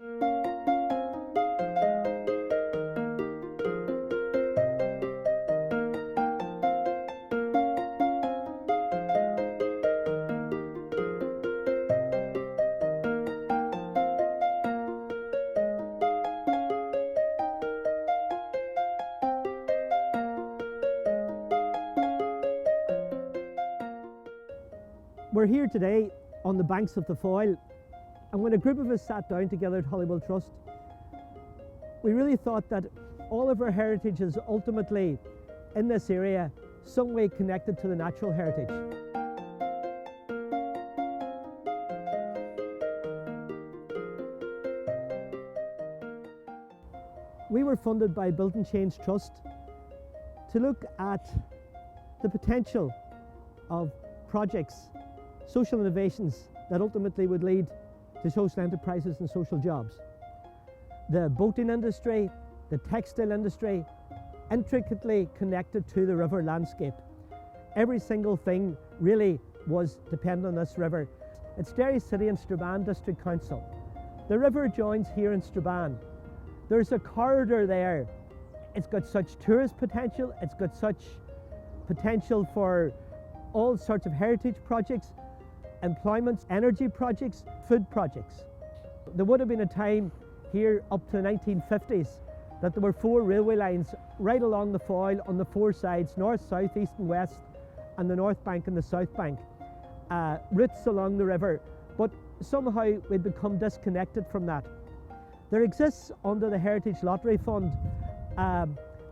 We're here today on the banks of the Foyle, and when a group of us sat down together at Holywell Trust, we really thought that all of our heritage is ultimately in this area some way connected to the natural heritage. We were funded by Build and Change Trust to look at the potential of projects, social innovations that ultimately would lead to social enterprises and social jobs. The boating industry, the textile industry, intricately connected to the river landscape. Every single thing really was dependent on this river. It's Derry City and Strabane District Council. The river joins here in Strabane. There's a corridor there. It's got such tourist potential, it's got such potential for all sorts of heritage projects, employment, energy projects, food projects. There would have been a time here up to the 1950s that there were 4 railway lines right along the Foyle on the 4 sides, north, south, east and west, and the north bank and the south bank. Routes along the river, but somehow we'd become disconnected from that. There exists under the Heritage Lottery Fund a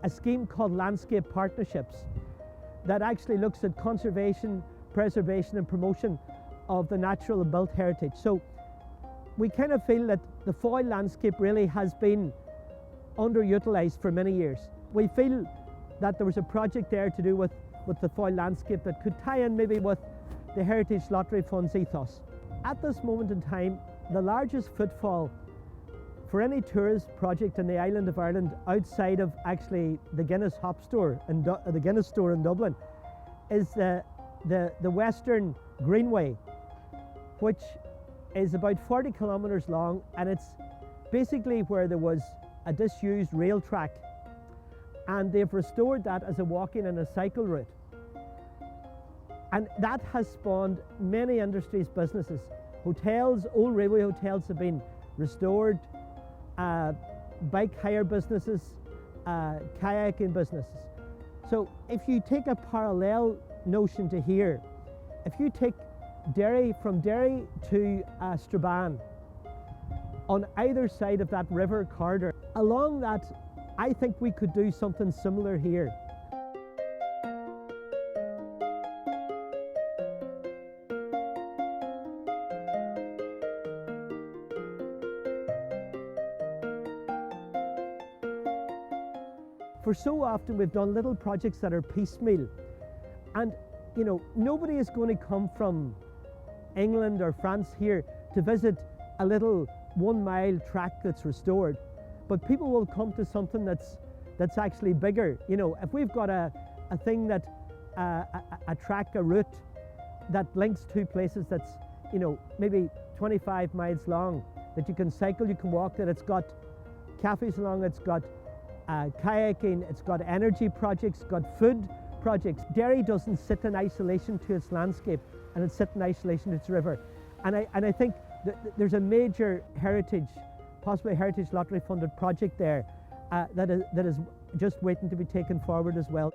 scheme called Landscape Partnerships that actually looks at conservation, preservation and promotion of the natural and built heritage. So we kind of feel that the Foyle landscape really has been underutilised for many years. We feel that there was a project there to do with the Foyle landscape that could tie in maybe with the Heritage Lottery Fund's ethos. At this moment in time, the largest footfall for any tourist project in the island of Ireland outside of actually the Guinness Hop Store and the Guinness store in Dublin is the Western Greenway, which is about 40 kilometres long, and it's basically where there was a disused rail track, and they've restored that as a walking and a cycle route. And that has spawned many industries, businesses. Hotels, old railway hotels have been restored, bike hire businesses, kayaking businesses. So if you take a parallel notion to here, if you take from Derry to Strabane, on either side of that river corridor, along that, I think we could do something similar here. For so often we've done little projects that are piecemeal, and you know, nobody is going to come from England or France here to visit a little 1 mile track that's restored, but people will come to something that's actually bigger. You know, if we've got a thing that a track, a route that links 2 places that's, you know, maybe 25 miles long, that you can cycle, you can walk, that it's got cafes along, it's got kayaking, it's got energy projects, got food projects. Derry doesn't sit in isolation to its landscape, and it sits in isolation to its river. And I think that there's a major heritage, possibly heritage lottery funded project there that is just waiting to be taken forward as well.